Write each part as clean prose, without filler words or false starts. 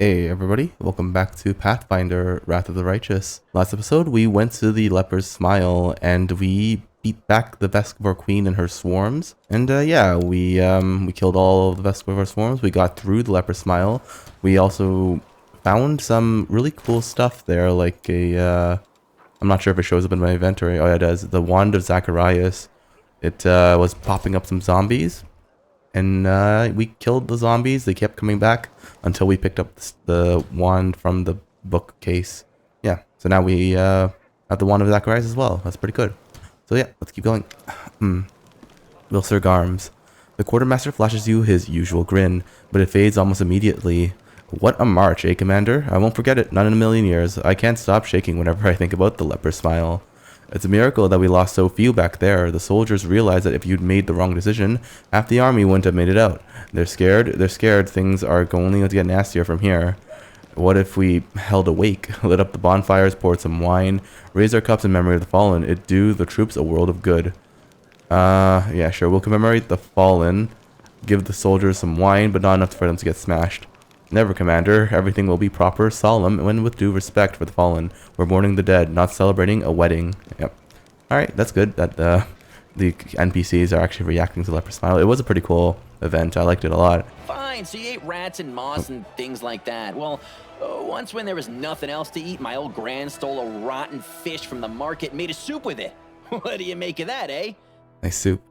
Hey everybody, welcome back to Pathfinder, Wrath of the Righteous. Last episode we went to the Leper's Smile and we beat back the Vescivore Queen and her swarms. And yeah, we killed all of the Vescivore swarms, we got through the Leper's Smile. We also found some really cool stuff there, like I'm not sure if it shows up in my inventory. Oh yeah, it does. The Wand of Zacharias. It was popping up some zombies. And we killed the zombies. They kept coming back until we picked up the wand from the bookcase. Yeah, so now we have the Wand of Zacharias as well. That's pretty good. So yeah, let's keep going. Will Sir Garms. The quartermaster flashes you his usual grin, but it fades almost immediately. What a march, eh, Commander? I won't forget it, not in a million years. I can't stop shaking whenever I think about the leper smile. It's a miracle that we lost so few back there. The soldiers realized that if you'd made the wrong decision, half the army wouldn't have made it out. They're scared things are going to get nastier from here. What if we held a wake, lit up the bonfires, poured some wine, raised our cups in memory of the fallen? It'd do the troops a world of good. Yeah, sure, we'll commemorate the fallen, give the soldiers some wine, but not enough for them to get smashed. Never, Commander. Everything will be proper, solemn, and with due respect for the fallen. We're mourning the dead, not celebrating a wedding. Yep. Alright, that's good that the NPCs are actually reacting to Leper Smile. It was a pretty cool event. I liked it a lot. Fine, so you ate rats and moss and things like that. Well, once when there was nothing else to eat, my old gran stole a rotten fish from the market and made a soup with it. What do you make of that, eh? Nice soup.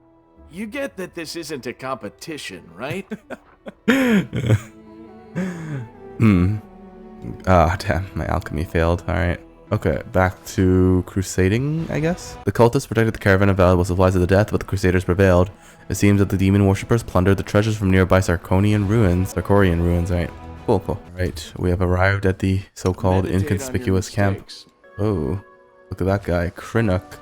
You get that this isn't a competition, right? Ah, damn, my alchemy failed. Alright. Okay, back to crusading, I guess? The cultists protected the caravan of valuable supplies of the death, but the crusaders prevailed. It seems that the demon worshippers plundered the treasures from nearby Sarkorian ruins, right? Cool, cool. Right, we have arrived at the so-called inconspicuous camp. Oh, look at that guy, Krinuk.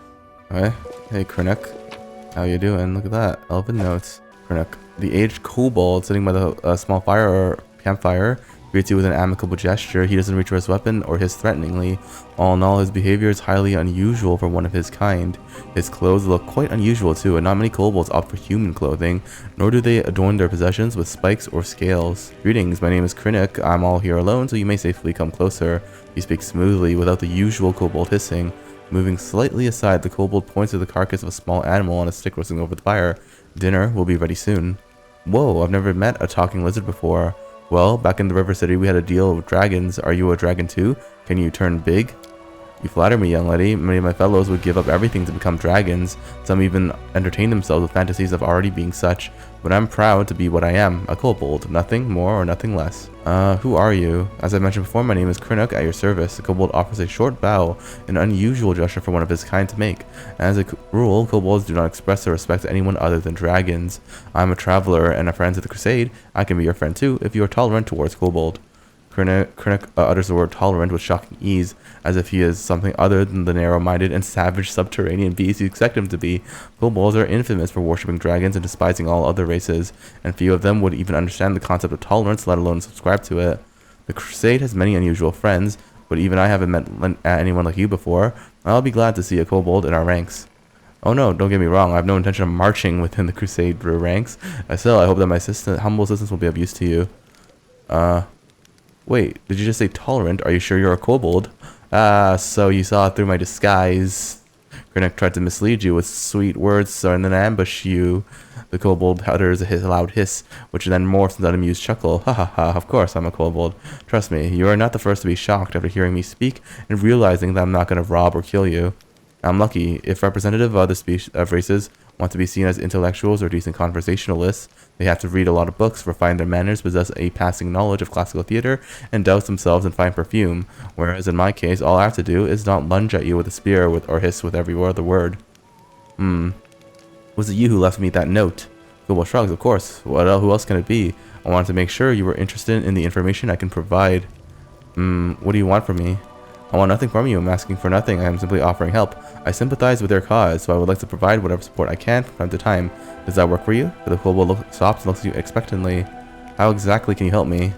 Okay. Hey, Krinuk. How you doing? Look at that. Elven notes. Krinuk. The aged kobold sitting by the small fire or campfire greets you with an amicable gesture. He doesn't reach for his weapon or hiss threateningly. All in all, his behavior is highly unusual for one of his kind. His clothes look quite unusual too, and not many kobolds opt for human clothing, nor do they adorn their possessions with spikes or scales. Greetings, my name is Krinuk. I'm all here alone, so you may safely come closer. He speaks smoothly, without the usual kobold hissing. Moving slightly aside, the kobold points to the carcass of a small animal on a stick roasting over the fire. Dinner will be ready soon. Whoa, I've never met a talking lizard before. Well, back in the River City we had a deal with dragons. Are you a dragon too? Can you turn big? You flatter me, young lady. Many of my fellows would give up everything to become dragons. Some even entertain themselves with fantasies of already being such. But I'm proud to be what I am, a kobold. Nothing more or nothing less. Who are you? As I mentioned before, my name is Krinuk, at your service. The kobold offers a short bow, an unusual gesture for one of his kind to make. As a rule, kobolds do not express their respect to anyone other than dragons. I'm a traveler and a friend to the crusade. I can be your friend too, if you are tolerant towards kobold. Krinuk utters the word tolerant with shocking ease, as if he is something other than the narrow-minded and savage subterranean beast you expect him to be. Kobolds are infamous for worshipping dragons and despising all other races, and few of them would even understand the concept of tolerance, let alone subscribe to it. The crusade has many unusual friends, but even I haven't met anyone like you before. I'll be glad to see a kobold in our ranks. Oh no, don't get me wrong, I have no intention of marching within the crusade ranks. Still, I hope that my humble assistance will be of use to you. Wait, did you just say tolerant? Are you sure you're a kobold? So you saw through my disguise. Krinuk tried to mislead you with sweet words and then ambush you. The kobold utters a loud hiss, which then morphs into an amused chuckle. Ha ha ha, of course I'm a kobold. Trust me, you are not the first to be shocked after hearing me speak and realizing that I'm not going to rob or kill you. I'm lucky. If representative of other races want to be seen as intellectuals or decent conversationalists, they have to read a lot of books, refine their manners, possess a passing knowledge of classical theater, and douse themselves in fine perfume. Whereas in my case, all I have to do is not lunge at you with a spear or hiss with every other word. Was it you who left me that note? Kobold shrugs, of course. Who else can it be? I wanted to make sure you were interested in the information I can provide. What do you want from me? I want nothing from you. I'm asking for nothing. I am simply offering help. I sympathize with your cause, so I would like to provide whatever support I can from time to time. Does that work for you? The kobold stops and looks at you expectantly. How exactly can you help me?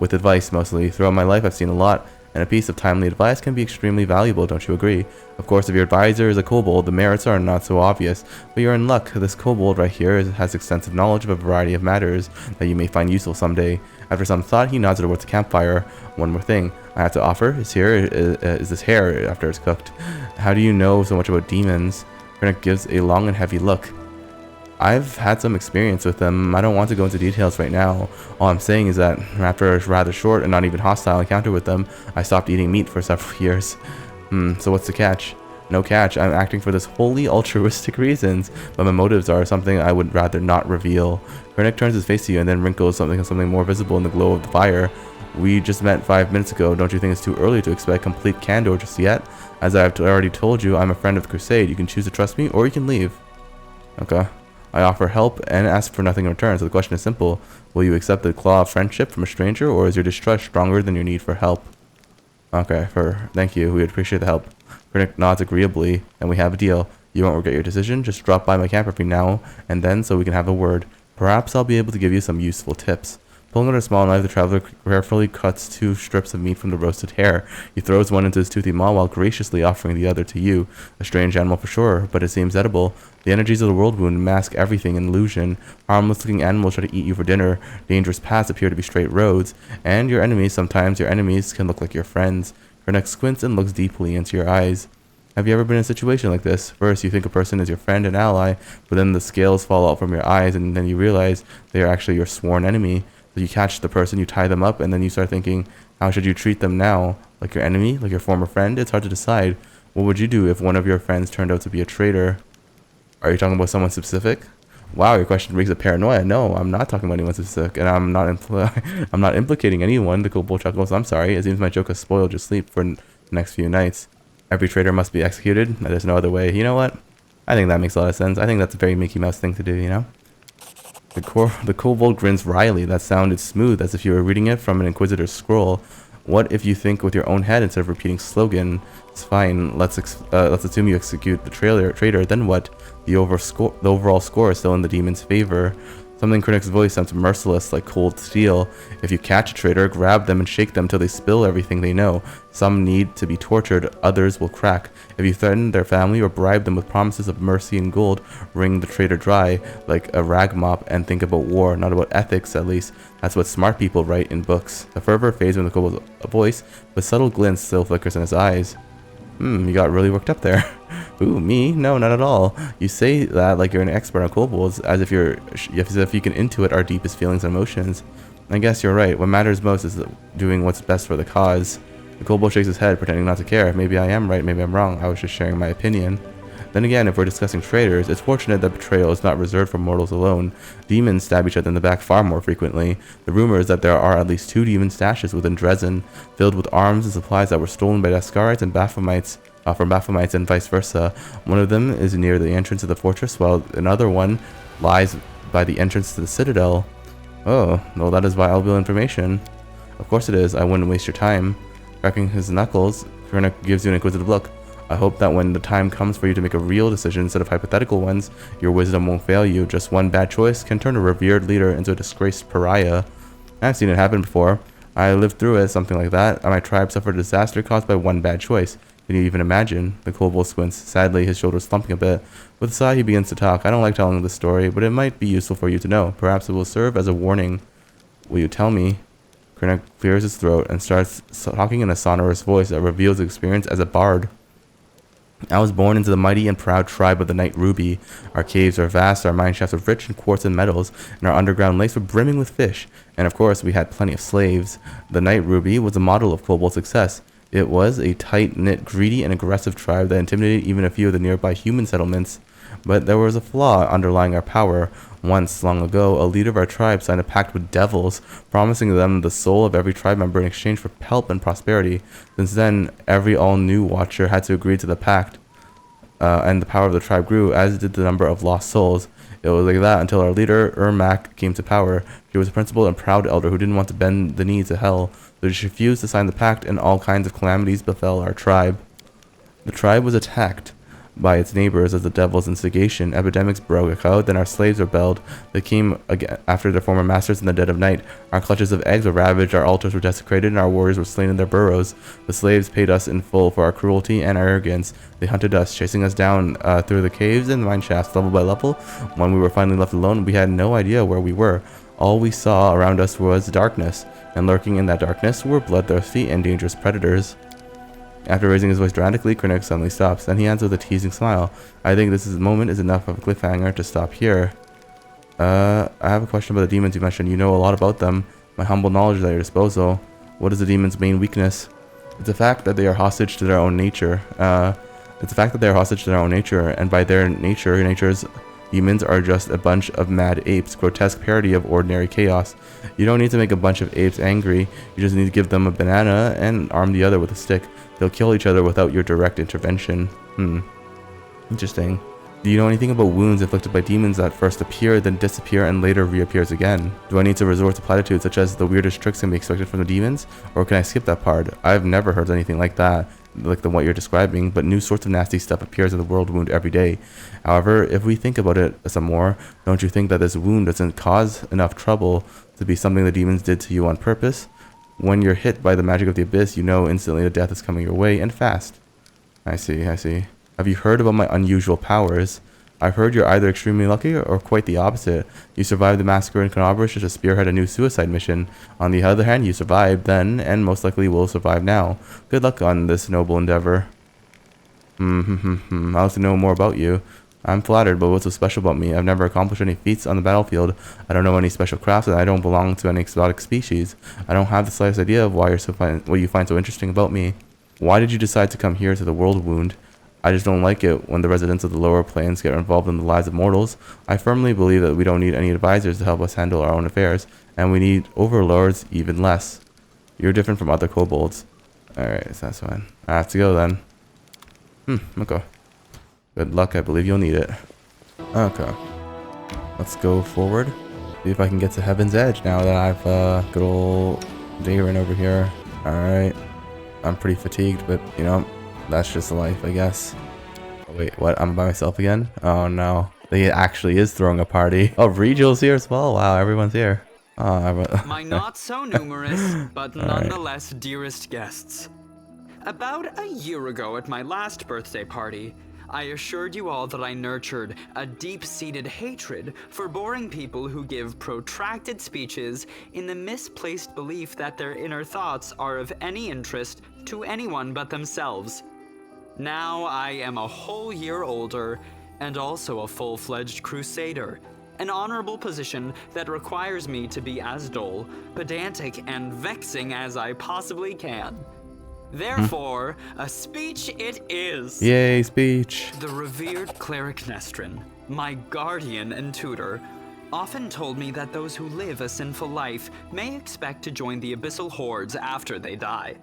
With advice, mostly. Throughout my life, I've seen a lot, and a piece of timely advice can be extremely valuable, don't you agree? Of course, if your advisor is a kobold, the merits are not so obvious, but you're in luck. This kobold right here has extensive knowledge of a variety of matters that you may find useful someday. After some thought, he nods towards the campfire. One more thing I have to offer is this hair after it's cooked. How do you know so much about demons? Krennic gives a long and heavy look. I've had some experience with them. I don't want to go into details right now. All I'm saying is that after a rather short and not even hostile encounter with them, I stopped eating meat for several years. So what's the catch? No catch. I'm acting for this wholly altruistic reasons, but my motives are something I would rather not reveal. Krennic turns his face to you and then wrinkles something more visible in the glow of the fire. We just met 5 minutes ago. Don't you think it's too early to expect complete candor just yet? As I've already told you, I'm a friend of the Crusade. You can choose to trust me or you can leave. Okay. I offer help and ask for nothing in return, so the question is simple. Will you accept the claw of friendship from a stranger, or is your distrust stronger than your need for help? Okay, thank you. We would appreciate the help. Krennic nods agreeably, and we have a deal. You won't regret your decision. Just drop by my camp every now and then so we can have a word. Perhaps I'll be able to give you some useful tips. Pulling out a small knife, the traveler carefully cuts 2 strips of meat from the roasted hare. He throws one into his toothy maw while graciously offering the other to you. A strange animal for sure, but it seems edible. The energies of the world wound mask everything in illusion. Harmless-looking animals try to eat you for dinner. Dangerous paths appear to be straight roads. And your enemies, sometimes your enemies, can look like your friends. Krennic squints and looks deeply into your eyes. Have you ever been in a situation like this? First, you think a person is your friend and ally, but then the scales fall out from your eyes, and then you realize they are actually your sworn enemy. So you catch the person, you tie them up, and then you start thinking, how should you treat them now? Like your enemy? Like your former friend? It's hard to decide. What would you do if one of your friends turned out to be a traitor? Are you talking about someone specific? Wow, your question brings up paranoia. No, I'm not talking about anyone specific, and I'm not implicating anyone. The kobold chuckles. I'm sorry. It seems my joke has spoiled your sleep for the next few nights. Every traitor must be executed. There's no other way. You know what? I think that makes a lot of sense. I think that's a very Mickey Mouse thing to do, you know? The kobold grins wryly. That sounded smooth, as if you were reading it from an Inquisitor's scroll. What if you think with your own head instead of repeating slogan? It's fine. Let's assume you execute the traitor. Then what? The overall score is still in the demon's favor. Something Krennic's voice sounds merciless, like cold steel. If you catch a traitor, grab them and shake them till they spill everything they know. Some need to be tortured, others will crack. If you threaten their family or bribe them with promises of mercy and gold, wring the traitor dry like a rag mop and think about war, not about ethics at least. That's what smart people write in books. The fervor fades when the kobold's voice, but subtle glints still flickers in his eyes. You got really worked up there. Ooh, me? No, not at all. You say that like you're an expert on kobolds, as if you can intuit our deepest feelings and emotions. I guess you're right. What matters most is doing what's best for the cause. The kobold shakes his head, pretending not to care. Maybe I am right, maybe I'm wrong. I was just sharing my opinion. Then again, if we're discussing traitors, it's fortunate that betrayal is not reserved for mortals alone. Demons stab each other in the back far more frequently. The rumor is that there are at least 2 demon stashes within Dresden, filled with arms and supplies that were stolen by Daskarites and Baphomets, from Baphomets and vice versa. One of them is near the entrance of the fortress, while another one lies by the entrance to the citadel. Oh, well, that is valuable information. Of course it is. I wouldn't waste your time. Cracking his knuckles, Krennic gives you an inquisitive look. I hope that when the time comes for you to make a real decision instead of hypothetical ones, your wisdom won't fail you. Just one bad choice can turn a revered leader into a disgraced pariah. I've seen it happen before. I lived through it, something like that, and my tribe suffered a disaster caused by one bad choice. Can you even imagine? The kobold squints, sadly, his shoulders slumping a bit. With a sigh, he begins to talk. I don't like telling this story, but it might be useful for you to know. Perhaps it will serve as a warning. Will you tell me? Krennic clears his throat and starts talking in a sonorous voice that reveals his experience as a bard. I was born into the mighty and proud tribe of the Night Ruby. Our caves are vast, our mine shafts are rich in quartz and metals, and our underground lakes were brimming with fish. And of course, we had plenty of slaves. The Night Ruby was a model of kobold success. It was a tight-knit, greedy, and aggressive tribe that intimidated even a few of the nearby human settlements. But there was a flaw underlying our power. Once, long ago, a leader of our tribe signed a pact with devils, promising them the soul of every tribe member in exchange for help and prosperity. Since then, every all-new watcher had to agree to the pact, and the power of the tribe grew, as did the number of lost souls. It was like that until our leader, Ermac, came to power. She was a principled and proud elder who didn't want to bend the knee to hell, so she refused to sign the pact, and all kinds of calamities befell our tribe. The tribe was attacked by its neighbors as the devil's instigation. Epidemics broke out, then our slaves rebelled. They came again after their former masters in the dead of night. Our clutches of eggs were ravaged, our altars were desecrated, and our warriors were slain in their burrows. The slaves paid us in full for our cruelty and our arrogance. They hunted us, chasing us down through the caves and mine shafts level by level. When we were finally left alone, we had no idea where we were. All we saw around us was darkness, and lurking in that darkness were bloodthirsty and dangerous predators. After raising his voice dramatically, Krennic suddenly stops. Then he answers with a teasing smile. I think this moment is enough of a cliffhanger to stop here. I have a question about the demons you mentioned. You know a lot about them. My humble knowledge is at your disposal. What is the demon's main weakness? It's the fact that they are hostage to their own nature. And by their nature, nature's demons are just a bunch of mad apes, grotesque parody of ordinary chaos. You don't need to make a bunch of apes angry. You just need to give them a banana and arm the other with a stick. They'll kill each other without your direct intervention. Interesting. Do you know anything about wounds inflicted by demons that first appear, then disappear, and later reappears again? Do I need to resort to platitudes such as the weirdest tricks can be expected from the demons? Or can I skip that part? I've never heard anything like that, like the what you're describing, but new sorts of nasty stuff appears in the world wound every day. However, if we think about it some more, don't you think that this wound doesn't cause enough trouble to be something the demons did to you on purpose? When you're hit by the magic of the abyss, you know instantly that death is coming your way, and fast. I see. Have you heard about my unusual powers? I've heard you're either extremely lucky or quite the opposite. You survived the massacre in Canobra to spearhead a new suicide mission. On the other hand, you survived then, and most likely will survive now. Good luck on this noble endeavor. I'd like to know more about you. I'm flattered, but what's so special about me? I've never accomplished any feats on the battlefield. I don't know any special crafts, and I don't belong to any exotic species. I don't have the slightest idea of what you find so interesting about me. Why did you decide to come here to the world wound? I just don't like it when the residents of the lower planes get involved in the lives of mortals. I firmly believe that we don't need any advisors to help us handle our own affairs, and we need overlords even less. You're different from other kobolds. Alright, so that's fine. I have to go then. Okay. Good luck, I believe you'll need it. Okay. Let's go forward. See if I can get to Heaven's Edge now that I've good old Daeran over here. Alright. I'm pretty fatigued, but you know, that's just life, I guess. Oh, wait, what? I'm by myself again? Oh no. He actually is throwing a party. Oh, Regal's here as well. Wow, everyone's here. My not so numerous, but nonetheless dearest guests. About a year ago at my last birthday party, I assured you all that I nurtured a deep-seated hatred for boring people who give protracted speeches in the misplaced belief that their inner thoughts are of any interest to anyone but themselves. Now I am a whole year older and also a full-fledged crusader, an honorable position that requires me to be as dull, pedantic, and vexing as I possibly can. Therefore, a speech it is. Yay, speech. The revered cleric Nestrin, my guardian and tutor, often told me that those who live a sinful life may expect to join the abyssal hordes after they die.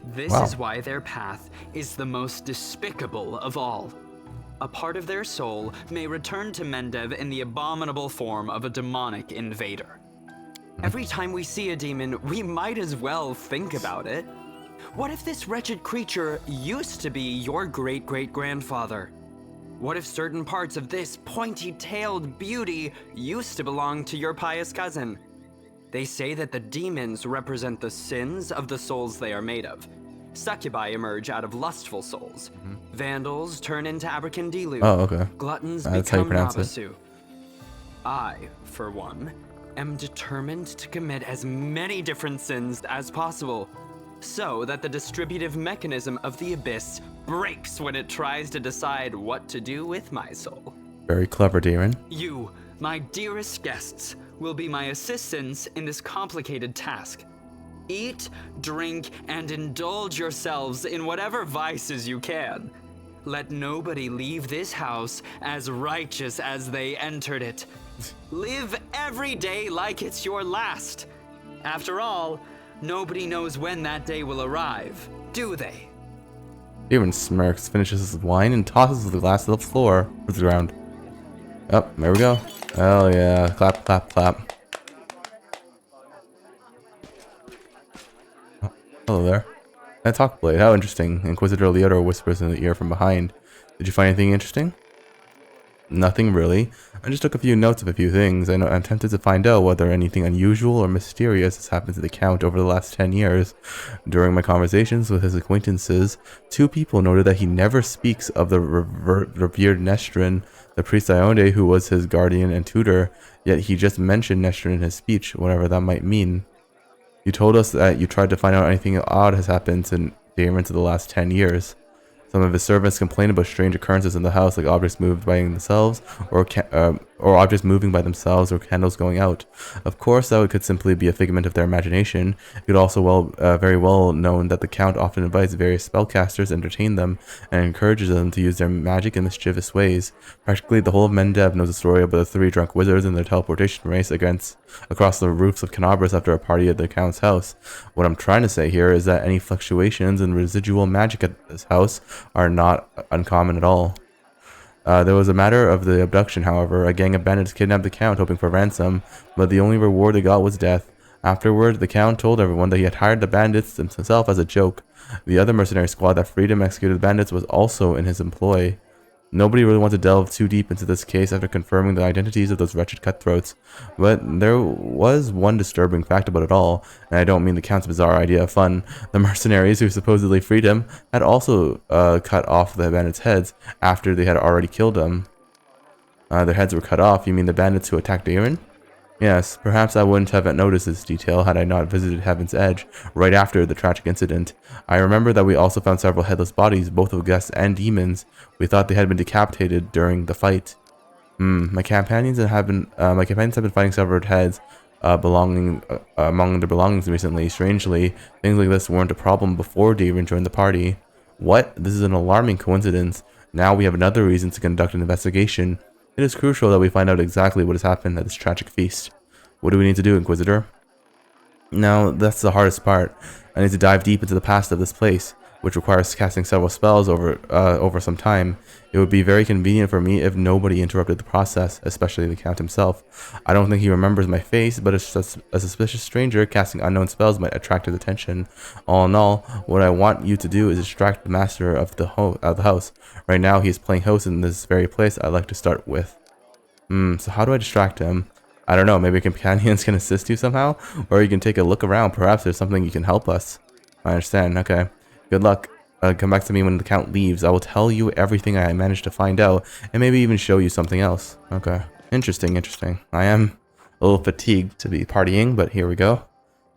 This is why their path is the most despicable of all. A part of their soul may return to Mendev in the abominable form of a demonic invader. Every time we see a demon, we might as well think about it. What if this wretched creature used to be your great-great-grandfather? What if certain parts of this pointy-tailed beauty used to belong to your pious cousin? They say that the demons represent the sins of the souls they are made of. Succubi emerge out of lustful souls. Vandals turn into Abracandilu. Oh, okay. Gluttons That's how you become pronounce it. Nabasu. I, for one, am determined to commit as many different sins as possible, so that the distributive mechanism of the abyss breaks when it tries to decide what to do with my soul. Very clever, Daeran. You, my dearest guests, will be my assistants in this complicated task. Eat, drink, and indulge yourselves in whatever vices you can. Let nobody leave this house as righteous as they entered it. Live every day like it's your last. After all, nobody knows when that day will arrive, do they? Daeran smirks, finishes his wine, and tosses the glass to the floor with the ground. Oh, there we go. Hell yeah. Clap, clap, clap. Oh, hello there. That's Hawkblade. How interesting. Inquisitor Liotr whispers in the ear from behind. Did you find anything interesting? Nothing really. I just took a few notes of a few things. I'm tempted to find out whether anything unusual or mysterious has happened to the Count over the last 10 years. During my conversations with his acquaintances, 2 people noted that he never speaks of the revered Nestrin, the priest Ionde who was his guardian and tutor, yet he just mentioned Nestrin in his speech, whatever that might mean. You told us that you tried to find out anything odd has happened to Daerans in the last 10 years. Some of his servants complained about strange occurrences in the house, like objects moved by themselves, or objects moving by themselves, or candles going out. Of course, that could simply be a figment of their imagination. It could also very well known that the Count often invites various spellcasters to entertain them, and encourages them to use their magic in mischievous ways. Practically, the whole of Mendev knows a story about the 3 drunk wizards and their teleportation race across the roofs of Canabras after a party at the Count's house. What I'm trying to say here is that any fluctuations in residual magic at this house are not uncommon at all. There was a matter of the abduction, however. A gang of bandits kidnapped the Count, hoping for ransom, but the only reward they got was death. Afterward, the Count told everyone that he had hired the bandits himself as a joke. The other mercenary squad that freed him and executed the bandits was also in his employ. Nobody really wants to delve too deep into this case after confirming the identities of those wretched cutthroats, but there was one disturbing fact about it all, and I don't mean the Count's bizarre idea of fun. The mercenaries who supposedly freed him had also cut off the bandits' heads after they had already killed them. Their heads were cut off. You mean the bandits who attacked Daeran? Yes, perhaps I wouldn't have noticed this detail had I not visited Heaven's Edge right after the tragic incident. I remember that we also found several headless bodies, both of guests and demons. We thought they had been decapitated during the fight. My companions have been finding severed heads among their belongings recently. Strangely, things like this weren't a problem before Daeran joined the party. What? This is an alarming coincidence. Now we have another reason to conduct an investigation. It is crucial that we find out exactly what has happened at this tragic feast. What do we need to do, Inquisitor? Now, that's the hardest part. I need to dive deep into the past of this place, which requires casting several spells over some time. It would be very convenient for me if nobody interrupted the process, especially the Count himself. I don't think he remembers my face, but a suspicious stranger casting unknown spells might attract his attention. All in all, what I want you to do is distract the master of the house. Right now, he is playing host in this very place I'd like to start with. So how do I distract him? I don't know, maybe companions can assist you somehow? Or you can take a look around, perhaps there's something you can help us. I understand, okay. Good luck. Come back to me when the Count leaves. I will tell you everything I managed to find out, and maybe even show you something else. Okay. Interesting. I am a little fatigued to be partying, but here we go.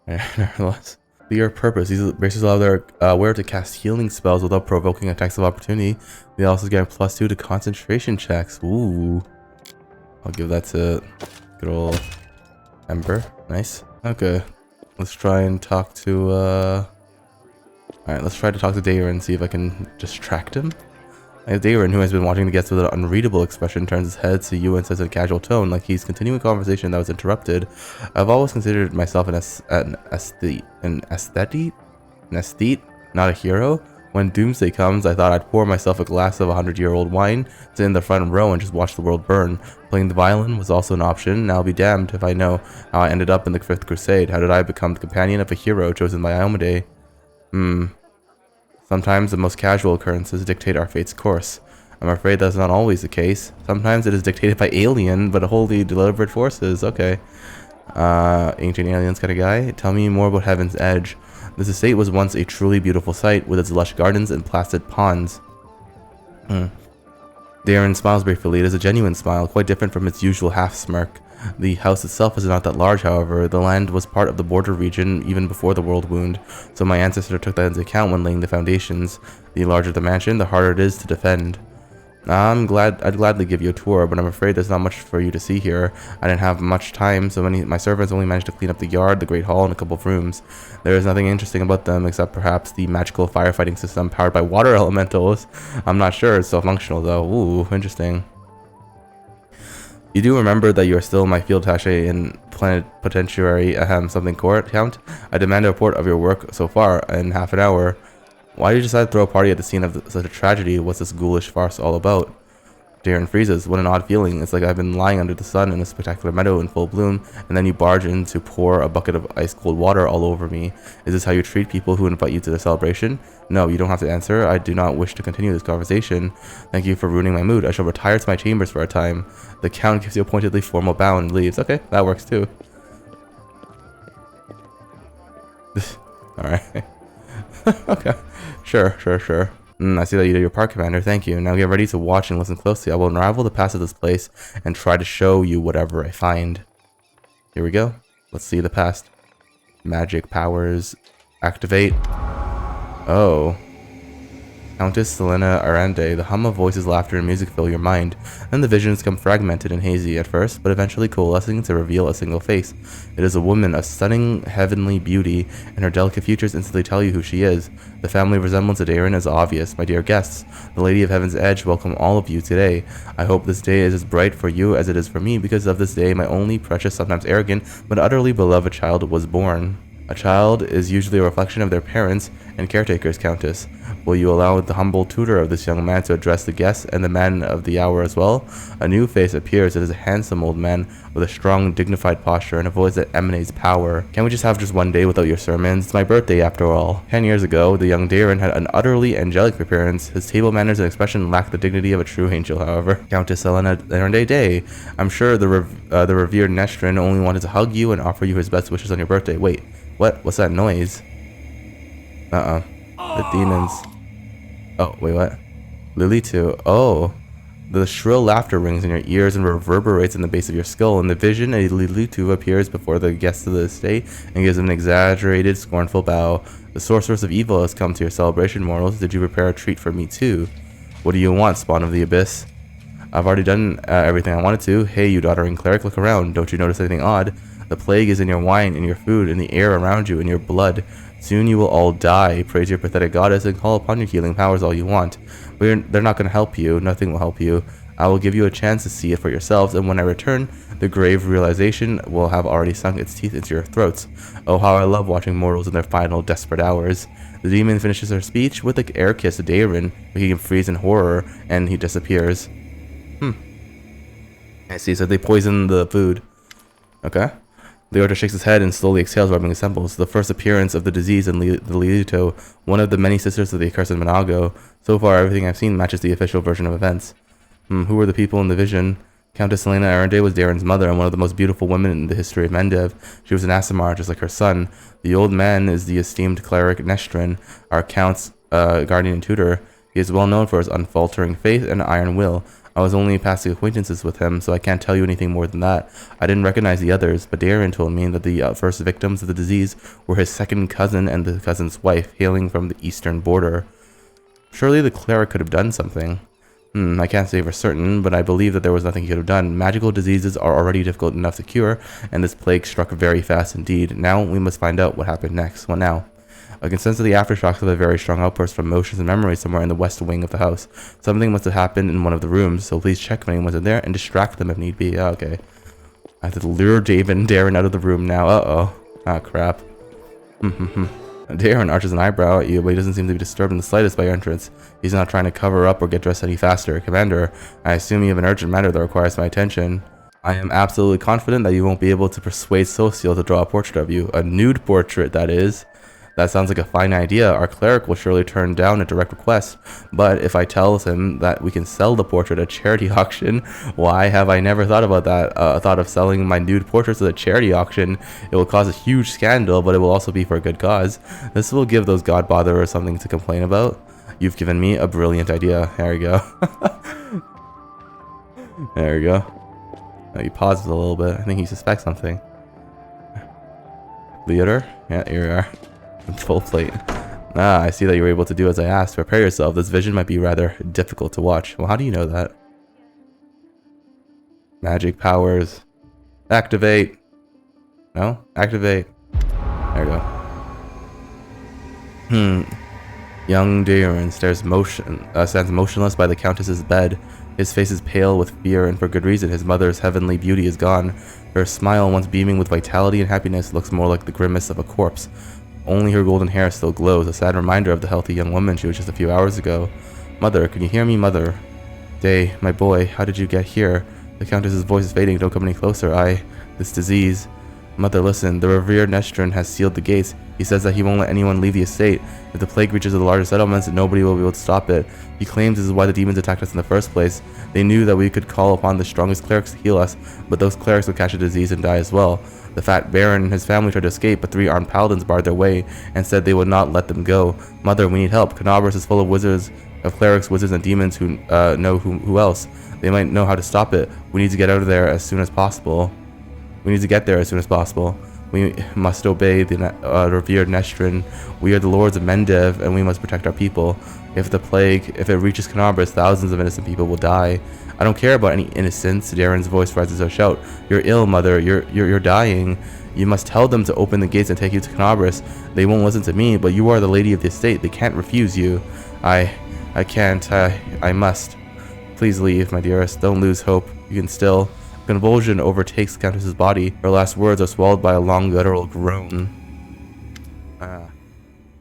Nevertheless. For your purpose, these bracers allow their wearer to cast healing spells without provoking attacks of opportunity. They also get +2 to concentration checks. Ooh. I'll give that to good old Ember. Nice. Okay. Let's try and talk to Alright, let's try to talk to Daeran and see if I can distract him. Daeran, who has been watching the guests with an unreadable expression, turns his head to you and says in a casual tone, like he's continuing a conversation that was interrupted. I've always considered myself an aesthete, not a hero. When doomsday comes, I thought I'd pour myself a glass of 100-year-old wine, sit in the front row and just watch the world burn. Playing the violin was also an option, and I'll be damned if I know how I ended up in the 5th Crusade. How did I become the companion of a hero chosen by Ionde? Sometimes the most casual occurrences dictate our fate's course. I'm afraid that's not always the case. Sometimes it is dictated by alien, but wholly deliberate forces. Okay. Ancient aliens kind of guy. Tell me more about Heaven's Edge. This estate was once a truly beautiful sight with its lush gardens and placid ponds. Daeran smiles briefly. It is a genuine smile, quite different from its usual half-smirk. The house itself is not that large, however. The land was part of the border region even before the world wound, so my ancestor took that into account when laying the foundations. The larger the mansion, the harder it is to defend. I'd gladly give you a tour, but I'm afraid there's not much for you to see here. I didn't have much time, so my servants only managed to clean up the yard, the great hall, and a couple of rooms. There is nothing interesting about them, except perhaps the magical firefighting system powered by water elementals. I'm not sure it's still functional, though. Ooh, interesting. You do remember that you are still my field attaché in plenipotentiary something court, Count? I demand a report of your work so far in half an hour. Why did you decide to throw a party at the scene of such a tragedy? What's this ghoulish farce all about? Daeran freezes. What an odd feeling. It's like I've been lying under the sun in a spectacular meadow in full bloom, and then you barge in to pour a bucket of ice-cold water all over me. Is this how you treat people who invite you to the celebration? No, you don't have to answer. I do not wish to continue this conversation. Thank you for ruining my mood. I shall retire to my chambers for a time. The Count gives you a pointedly formal bow and leaves. Okay, that works too. Alright. Okay. Sure. I see that you did your part, Commander. Thank you. Now get ready to watch and listen closely. I will unravel the past of this place and try to show you whatever I find. Here we go. Let's see the past. Magic powers. Activate. Oh. Countess Selena Arande. The hum of voices, laughter, and music fill your mind. Then the visions come fragmented and hazy at first, but eventually coalescing to reveal a single face. It is a woman of stunning heavenly beauty, and her delicate features instantly tell you who she is. The family resemblance of Daeran is obvious. My dear guests, the Lady of Heaven's Edge welcome all of you today. I hope this day is as bright for you as it is for me, because of this day my only precious, sometimes arrogant, but utterly beloved child was born. A child is usually a reflection of their parents and caretakers, Countess. Will you allow the humble tutor of this young man to address the guests and the man of the hour as well? A new face appears. It is a handsome old man with a strong, dignified posture and a voice that emanates power. Can't we just have just one day without your sermons? It's my birthday after all. 10 years ago, the young Daeran had an utterly angelic appearance. His table manners and expression lacked the dignity of a true angel, however. Countess Selena Arande, I'm sure the revered Nestrin only wanted to hug you and offer you his best wishes on your birthday. Wait. What? What's that noise? The demons. Oh, wait, what? Lily too. Oh. The shrill laughter rings in your ears and reverberates in the base of your skull. In the vision, a Lilitu appears before the guests of the estate and gives them an exaggerated, scornful bow. The sorceress of evil has come to your celebration, mortals. Did you prepare a treat for me too? What do you want, spawn of the abyss? I've already done everything I wanted to. Hey, you doddering cleric, look around. Don't you notice anything odd? The plague is in your wine, in your food, in the air around you, in your blood. Soon you will all die. Praise your pathetic goddess and call upon your healing powers all you want. But they're not going to help you. Nothing will help you. I will give you a chance to see it for yourselves, and when I return, the grave realization will have already sunk its teeth into your throats. Oh, how I love watching mortals in their final desperate hours. The demon finishes her speech with an air kiss to Daeran, making him freeze in horror, and he disappears. I see, so they poison the food. Okay. Liotr shakes his head and slowly exhales, rubbing his temples. The first appearance of the disease in the Lilito, one of the many sisters of the accursed Manago. So far, everything I've seen matches the official version of events. Who were the people in the vision? Countess Selena Arande was Daeran's mother and one of the most beautiful women in the history of Mendev. She was an Aasimar, just like her son. The old man is the esteemed cleric Nestrin, our count's guardian and tutor. He is well known for his unfaltering faith and iron will. I was only passing acquaintances with him, so I can't tell you anything more than that. I didn't recognize the others, but Daeran told me that the first victims of the disease were his second cousin and the cousin's wife, hailing from the eastern border. Surely the cleric could have done something. I can't say for certain, but I believe that there was nothing he could have done. Magical diseases are already difficult enough to cure, and this plague struck very fast indeed. Now we must find out what happened next. What now? I can sense the aftershocks of a very strong outburst from emotions and memories somewhere in the west wing of the house. Something must have happened in one of the rooms, so please check if anyone's in there and distract them if need be. Oh, okay. I have to lure Daeran out of the room now. Uh-oh. Ah, crap. Daeran arches an eyebrow at you, but he doesn't seem to be disturbed in the slightest by your entrance. He's not trying to cover up or get dressed any faster. Commander, I assume you have an urgent matter that requires my attention. I am absolutely confident that you won't be able to persuade Social to draw a portrait of you. A nude portrait, that is. That sounds like a fine idea. Our cleric will surely turn down a direct request. But if I tell him that we can sell the portrait at a charity auction, why have I never thought about that? Thought of selling my nude portraits at a charity auction. It will cause a huge scandal, but it will also be for a good cause. This will give those god botherers something to complain about. You've given me a brilliant idea. There you go. There you go. Oh, he pauses a little bit. I think he suspects something. Liotr? Yeah, here we are. Full plate. Ah, I see that you were able to do as I asked. Prepare yourself. This vision might be rather difficult to watch. Well, how do you know that? Magic powers. Activate. No? Activate. There we go. Young Daeran stands motionless by the Countess's bed. His face is pale with fear, and for good reason. His mother's heavenly beauty is gone. Her smile, once beaming with vitality and happiness, looks more like the grimace of a corpse. Only her golden hair still glows, a sad reminder of the healthy young woman she was just a few hours ago. Mother, can you hear me, Mother? Day, my boy, how did you get here? The Countess's voice is fading. Don't come any closer. This disease. Mother, listen. The revered Nestrin has sealed the gates. He says that he won't let anyone leave the estate. If the plague reaches the larger settlements, nobody will be able to stop it. He claims this is why the demons attacked us in the first place. They knew that we could call upon the strongest clerics to heal us, but those clerics would catch a disease and die as well. The fat Baron and his family tried to escape, but 3 armed paladins barred their way and said they would not let them go. Mother, we need help. Canobras is full of wizards, of clerics, wizards, and demons who know who else. They might know how to stop it. We need to get out of there as soon as possible. We need to get there as soon as possible. We must obey the revered Nestrin. We are the lords of Mendev, and we must protect our people. If it reaches Canobras, thousands of innocent people will die. I don't care about any innocents. Daeran's voice rises to a shout. You're ill, mother. You're dying. You must tell them to open the gates and take you to Canobras. They won't listen to me, but you are the lady of the estate. They can't refuse you. I can't. I must. Please leave, my dearest. Don't lose hope. You can still. Convulsion overtakes the Countess's body. Her last words are swallowed by a long guttural groan.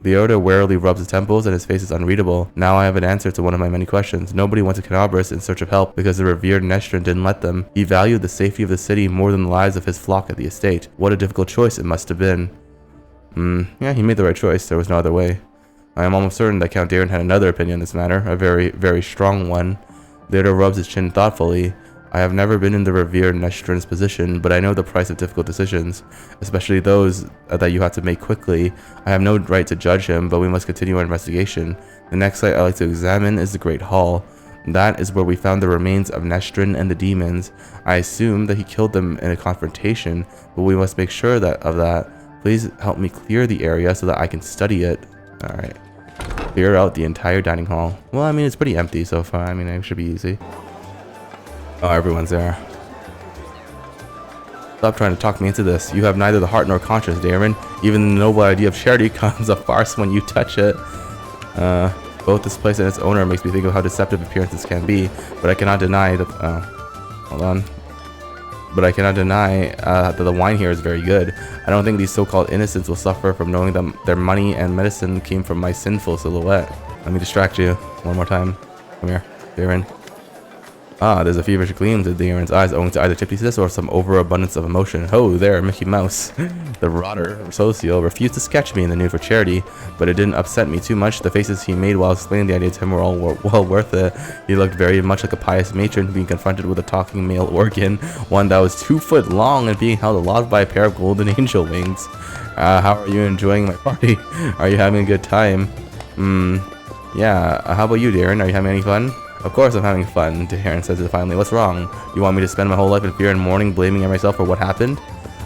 Liotr warily rubs his temples and his face is unreadable. Now I have an answer to one of my many questions. Nobody went to Canobras in search of help because the revered Nestrin didn't let them. He valued the safety of the city more than the lives of his flock at the estate. What a difficult choice it must have been. Yeah, he made the right choice. There was no other way. I am almost certain that Count Daeran had another opinion on this matter, a very, very strong one. Liotr rubs his chin thoughtfully. I have never been in the revered Nestrin's position, but I know the price of difficult decisions, especially those that you have to make quickly. I have no right to judge him, but we must continue our investigation. The next site I like to examine is the Great Hall. That is where we found the remains of Nestrin and the demons. I assume that he killed them in a confrontation, but we must make sure of that. Please help me clear the area so that I can study it. Alright. Clear out the entire dining hall. Well, I mean, it's pretty empty so far. I mean, it should be easy. Oh, everyone's there. Stop trying to talk me into this. You have neither the heart nor conscience, Daeran. Even the noble idea of charity comes a farce when you touch it. Both this place and its owner makes me think of how deceptive appearances can be, but I cannot deny that... hold on. But I cannot deny that the wine here is very good. I don't think these so-called innocents will suffer from knowing that their money and medicine came from my sinful silhouette. Let me distract you one more time. Come here, Daeran. There's a feverish gleam to Daeran's eyes owing to either tipsiness or some overabundance of emotion. Oh, there, Mickey Mouse. The rotter social refused to sketch me in the nude for charity, but it didn't upset me too much. The faces he made while explaining the idea to him were all well worth it. He looked very much like a pious matron being confronted with a talking male organ, one that was 2 foot long and being held aloft by a pair of golden angel wings. How are you enjoying my party? Are you having a good time? Yeah, how about you, Daeran? Are you having any fun? Of course I'm having fun, Daeran says it finally. What's wrong? You want me to spend my whole life in fear and mourning, blaming myself for what happened?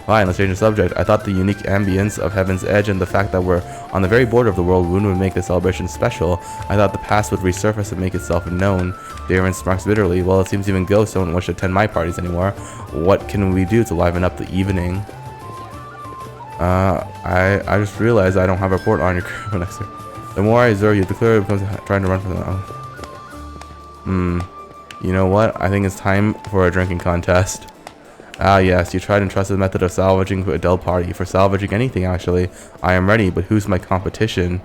Fine, let's change the subject. I thought the unique ambience of Heaven's Edge and the fact that we're on the very border of the world wound would make the celebration special. I thought the past would resurface and make itself known. Daeran smirks bitterly. Well, it seems even ghosts don't wish to attend my parties anymore. What can we do to liven up the evening? I just realized I don't have a port on your curve next year. The more I observe you, the clearer it becomes trying to run from them. You know what? I think it's time for a drinking contest. Ah yes, you tried and trusted the method of salvaging a dull party. For salvaging anything, actually. I am ready, but who's my competition?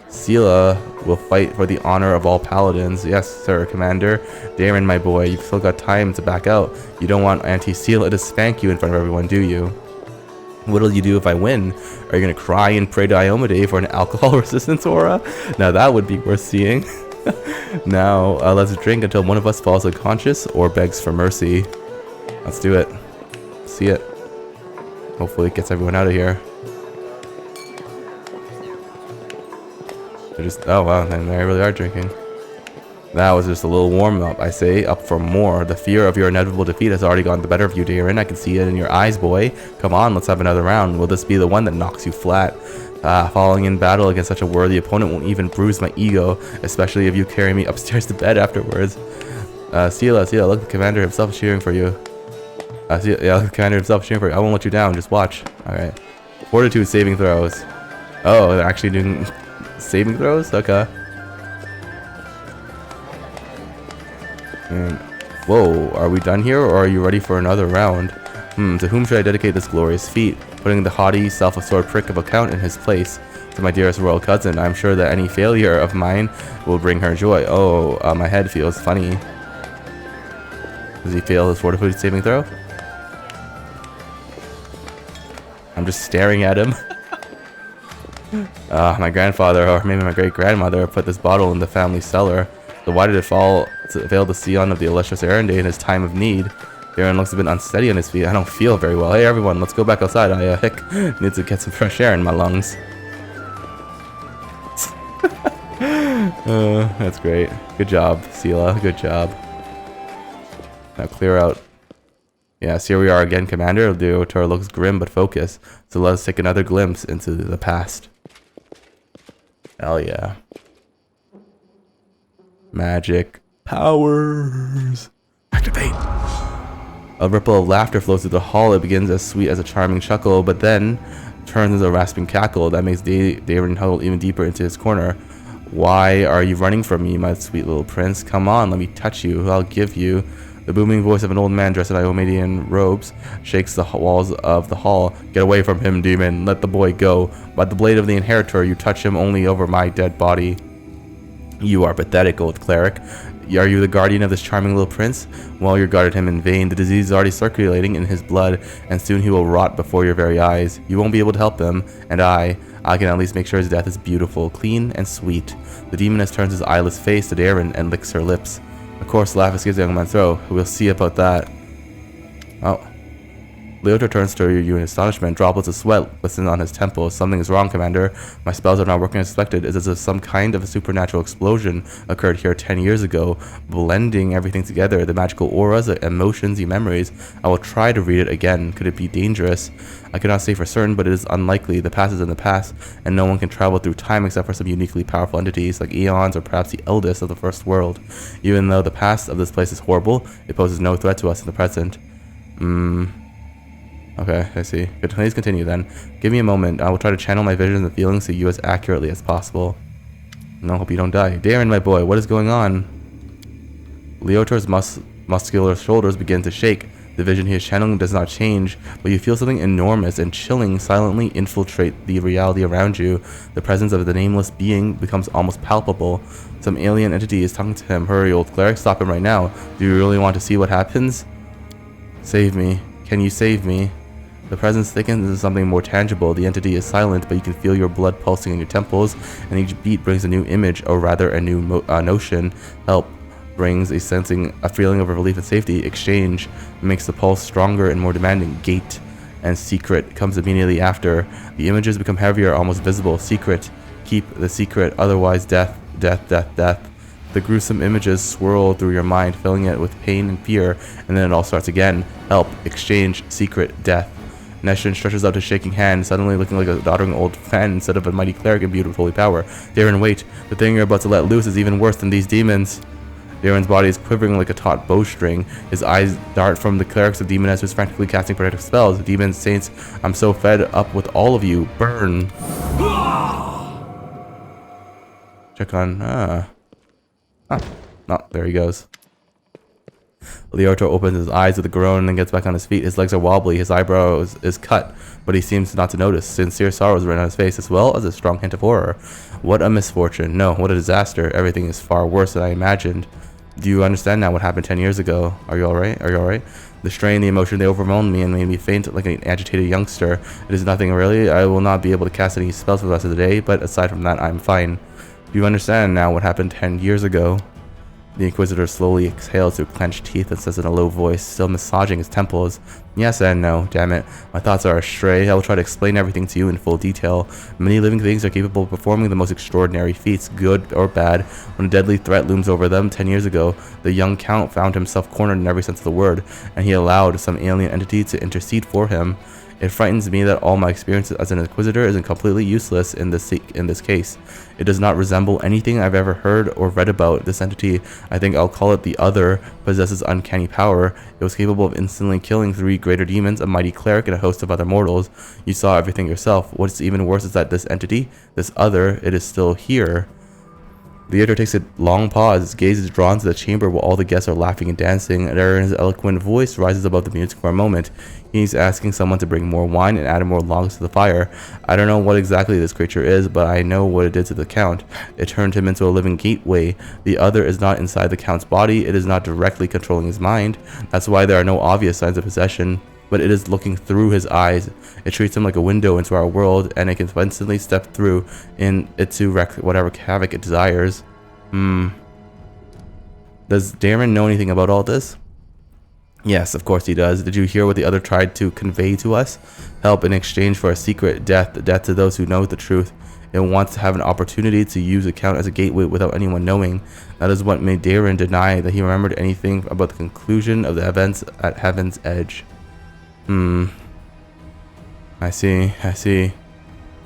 Sela will fight for the honor of all paladins. Yes, sir, Commander. Daeran, my boy, you've still got time to back out. You don't want Auntie Sela to spank you in front of everyone, do you? What'll you do if I win? Are you gonna cry and pray to Iomade for an alcohol resistance aura? Now that would be worth seeing. Now, let's drink until one of us falls unconscious or begs for mercy. Let's do it. See it. Hopefully it gets everyone out of here. They're just... oh wow, then they really are drinking. That was just a little warm-up, I say. Up for more. The fear of your inevitable defeat has already gotten the better of you, Daeran. I can see it in your eyes, boy. Come on, let's have another round. Will this be the one that knocks you flat? Falling in battle against such a worthy opponent won't even bruise my ego, especially if you carry me upstairs to bed afterwards. Sela, look, the commander himself is cheering for you. Yeah, the commander himself is cheering for you. I won't let you down, just watch. Alright. Fortitude saving throws. Oh, they're actually doing saving throws? Okay. Whoa, are we done here, or are you ready for another round? To whom should I dedicate this glorious feat? Putting the haughty, self-absorbed prick of a count in his place. To my dearest royal cousin, I'm sure that any failure of mine will bring her joy. Oh, my head feels funny. Does he fail his fortitude saving throw? I'm just staring at him. My grandfather, or maybe my great-grandmother, put this bottle in the family cellar. So why did it fail to see on of the illustrious Erendane in his time of need? Daeran looks a bit unsteady on his feet. I don't feel very well. Hey everyone, let's go back outside. I need to get some fresh air in my lungs. That's great. Good job, Sela. Good job. Now clear out. Yes, here we are again, Commander. Liotr looks grim but focused. So let us take another glimpse into the past. Hell yeah. Magic powers. Activate. A ripple of laughter flows through the hall. It begins as sweet as a charming chuckle, but then turns into a rasping cackle that makes Daeran huddle even deeper into his corner. Why are you running from me, my sweet little prince? Come on, let me touch you. I'll give you. The booming voice of an old man dressed in Iomadian robes shakes the walls of the hall. Get away from him, demon. Let the boy go. By the blade of the inheritor, you touch him only over my dead body. You are pathetic, old cleric. Are you the guardian of this charming little prince? Well, you guarded him in vain. The disease is already circulating in his blood, and soon he will rot before your very eyes. You won't be able to help him, and I can at least make sure his death is beautiful, clean, and sweet. The demoness turns his eyeless face to Daeran and licks her lips. Of course, laugh escapes the young man's throat. We'll see about that. Oh. Liotr turns to you in astonishment. Droplets of sweat glisten on his temples. Something is wrong, Commander. My spells are not working as expected. It's as if some kind of a supernatural explosion occurred here 10 years ago, blending everything together. The magical auras, the emotions, the memories. I will try to read it again. Could it be dangerous? I cannot say for certain, but it is unlikely. The past is in the past, and no one can travel through time except for some uniquely powerful entities like eons or perhaps the eldest of the first world. Even though the past of this place is horrible, it poses no threat to us in the present. Okay, I see. Good, please continue then. Give me a moment. I will try to channel my visions and feelings to you as accurately as possible. No, hope you don't die. Daeran, my boy, what is going on? Liotr's muscular shoulders begin to shake. The vision he is channeling does not change, but you feel something enormous and chilling silently infiltrate the reality around you. The presence of the nameless being becomes almost palpable. Some alien entity is talking to him. Hurry, old cleric, stop him right now. Do you really want to see what happens? Save me. Can you save me? The presence thickens into something more tangible. The entity is silent, but you can feel your blood pulsing in your temples, and each beat brings a new image, or rather a new notion. Help brings a feeling of relief and safety. Exchange makes the pulse stronger and more demanding. Gate and secret comes immediately after. The images become heavier, almost visible. Secret. Keep the secret, otherwise death, death, death, death. The gruesome images swirl through your mind, filling it with pain and fear, and then it all starts again. Help, exchange, secret, death. Neshrin stretches out his shaking hand, suddenly looking like a doddering old fan instead of a mighty cleric imbued with holy power. Daeran, wait. The thing you're about to let loose is even worse than these demons. Daeran's body is quivering like a taut bowstring. His eyes dart from the clerics of demoness who's frantically casting protective spells. Demons, saints, I'm so fed up with all of you. Burn. Check on... No, there he goes. Liotr opens his eyes with a groan and gets back on his feet. His legs are wobbly, his eyebrows is cut, but he seems not to notice. Sincere sorrow is written on his face, as well as a strong hint of horror. What a misfortune. No, what a disaster. Everything is far worse than I imagined. Do you understand now what happened 10 years ago? Are you alright? Are you alright? The strain, the emotion, they overwhelmed me and made me faint like an agitated youngster. It is nothing really. I will not be able to cast any spells for the rest of the day, but aside from that, I'm fine. Do you understand now what happened 10 years ago? The Inquisitor slowly exhales through clenched teeth and says in a low voice, still massaging his temples, yes and no, damn it. My thoughts are astray. I will try to explain everything to you in full detail. Many living things are capable of performing the most extraordinary feats, good or bad. When a deadly threat looms over them 10 years ago, the young Count found himself cornered in every sense of the word, and he allowed some alien entity to intercede for him. It frightens me that all my experience as an Inquisitor is completely useless in this case. It does not resemble anything I've ever heard or read about. This entity, I think I'll call it the Other, possesses uncanny power. It was capable of instantly killing 3 greater demons, a mighty cleric, and a host of other mortals. You saw everything yourself. What's even worse is that this entity, this Other, it is still here. Liotr takes a long pause. His gaze is drawn to the chamber where all the guests are laughing and dancing. Daeran's eloquent voice rises above the music for a moment. He's asking someone to bring more wine and add more logs to the fire. I don't know what exactly this creature is, but I know what it did to the Count. It turned him into a living gateway. The other is not inside the Count's body. It is not directly controlling his mind. That's why there are no obvious signs of possession, but it is looking through his eyes. It treats him like a window into our world, and it can instantly step through in it to wreak whatever havoc it desires. Does Daeran know anything about all this? Yes, of course he does. Did you hear what the other tried to convey to us? Help in exchange for a secret, death to those who know the truth. It wants to have an opportunity to use the Count as a gateway without anyone knowing. That is what made Daeran deny that he remembered anything about the conclusion of the events at Heaven's Edge. I see.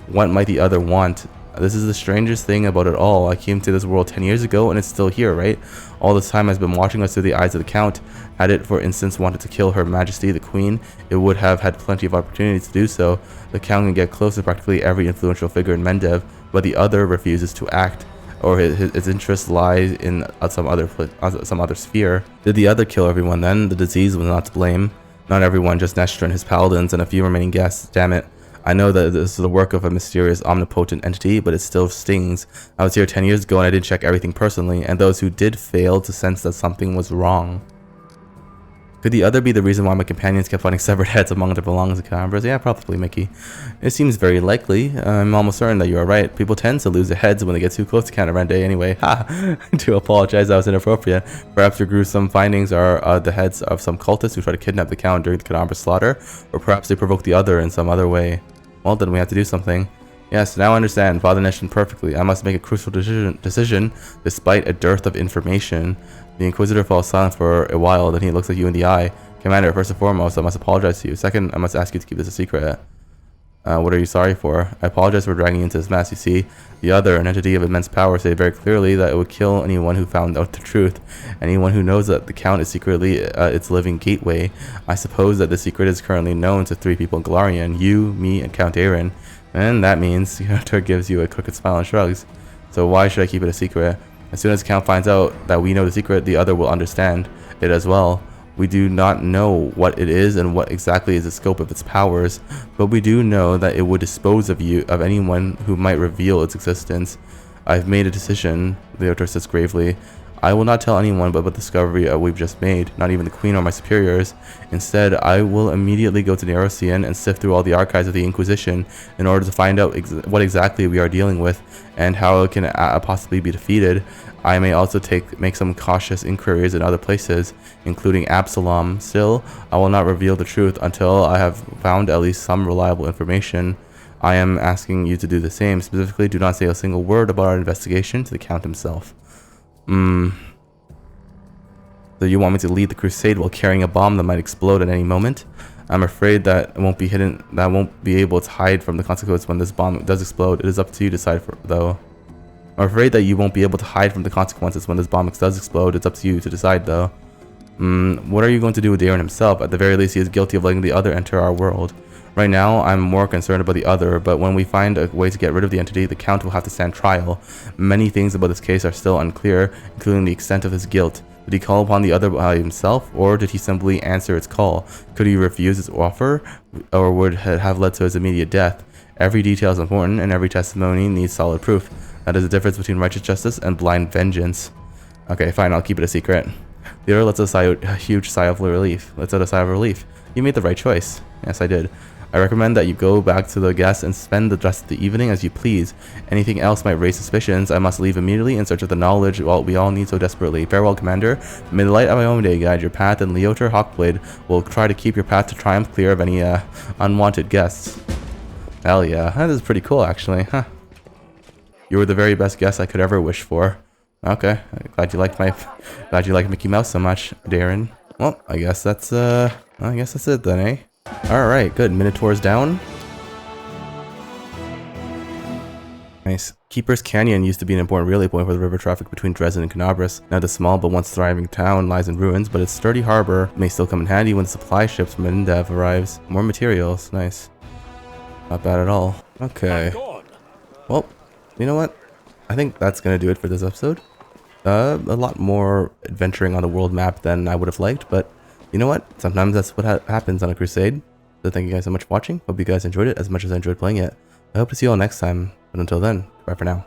What might the other want? This is the strangest thing about it all. I came to this world 10 years ago and it's still here, right? All this time has been watching us through the eyes of the Count. Had it, for instance, wanted to kill Her Majesty, the Queen, it would have had plenty of opportunities to do so. The Count can get close to practically every influential figure in Mendev, but the other refuses to act, or his interest lies in some other sphere. Did the other kill everyone then? The disease was not to blame. Not everyone, just Nestor and his paladins and a few remaining guests. Damn it. I know that this is the work of a mysterious, omnipotent entity, but it still stings. I was here 10 years ago and I didn't check everything personally, and those who did failed to sense that something was wrong. Could the other be the reason why my companions kept finding severed heads among their belongings and cadaver's? Yeah, probably, Mickey. It seems very likely. I'm almost certain that you are right. People tend to lose their heads when they get too close to Canaran Day anyway. Ha! I do apologize, that was inappropriate. Perhaps your gruesome findings are the heads of some cultists who try to kidnap the Count during the Cadabra slaughter, or perhaps they provoke the other in some other way. Well, then we have to do something. Yes, now I understand. Father Neshin perfectly. I must make a crucial decision despite a dearth of information. The Inquisitor falls silent for a while, then he looks at you in the eye. Commander, first and foremost, I must apologize to you. Second, I must ask you to keep this a secret. What are you sorry for? I apologize for dragging you into this mess. You see, the other, an entity of immense power, stated very clearly that it would kill anyone who found out the truth. Anyone who knows that the Count is secretly its living gateway. I suppose that the secret is currently known to 3 people in Galarian, you, me, and Count Daeran. And that means Liotr gives you a crooked smile and shrugs. So why should I keep it a secret? As soon as the Count finds out that we know the secret, the other will understand it as well. We do not know what it is and what exactly is the scope of its powers, but we do know that it would dispose of anyone who might reveal its existence. I've made a decision, Liotr says gravely. I will not tell anyone about the discovery we've just made, not even the Queen or my superiors. Instead, I will immediately go to Neurosian and sift through all the archives of the Inquisition in order to find out what exactly we are dealing with and how it can possibly be defeated. I may also make some cautious inquiries in other places, including Absalom. Still, I will not reveal the truth until I have found at least some reliable information. I am asking you to do the same. Specifically, do not say a single word about our investigation to the Count himself. So you want me to lead the crusade while carrying a bomb that might explode at any moment? I'm afraid that it won't be hidden. That won't be able to hide from the consequence when this bomb does explode. It is up to you to decide, though. I'm afraid that you won't be able to hide from the consequences when this bomb does explode. It's up to you to decide, though. What are you going to do with Daeran himself? At the very least, he is guilty of letting the other enter our world. Right now, I'm more concerned about the other, but when we find a way to get rid of the entity, the Count will have to stand trial. Many things about this case are still unclear, including the extent of his guilt. Did he call upon the other by himself, or did he simply answer its call? Could he refuse its offer, or would it have led to his immediate death? Every detail is important, and every testimony needs solid proof. That is the difference between righteous justice and blind vengeance. Okay, fine, I'll keep it a secret. Liotr lets out a huge sigh of relief. You made the right choice. Yes, I did. I recommend that you go back to the guests and spend the rest of the evening as you please. Anything else might raise suspicions. I must leave immediately in search of the knowledge we all need so desperately. Farewell, Commander. May the light of my own day guide your path, and Liotr Hawkblade will try to keep your path to triumph clear of any unwanted guests. Hell yeah, that is pretty cool actually, huh? You were the very best guest I could ever wish for. Okay, glad you liked Mickey Mouse so much, Daeran. Well, I guess that's it then, eh? Alright, good. Minotaur's down. Nice. Keeper's Canyon used to be an important relay point for the river traffic between Dresden and Canabris. Now the small but once thriving town lies in ruins, but its sturdy harbor may still come in handy when the supply ships from Mendev arrives. More materials. Nice. Not bad at all. Okay. Well, you know what? I think that's going to do it for this episode. A lot more adventuring on the world map than I would have liked, but you know what? Sometimes that's what happens on a crusade. So thank you guys so much for watching. Hope you guys enjoyed it as much as I enjoyed playing it. I hope to see you all next time, but until then, bye for now.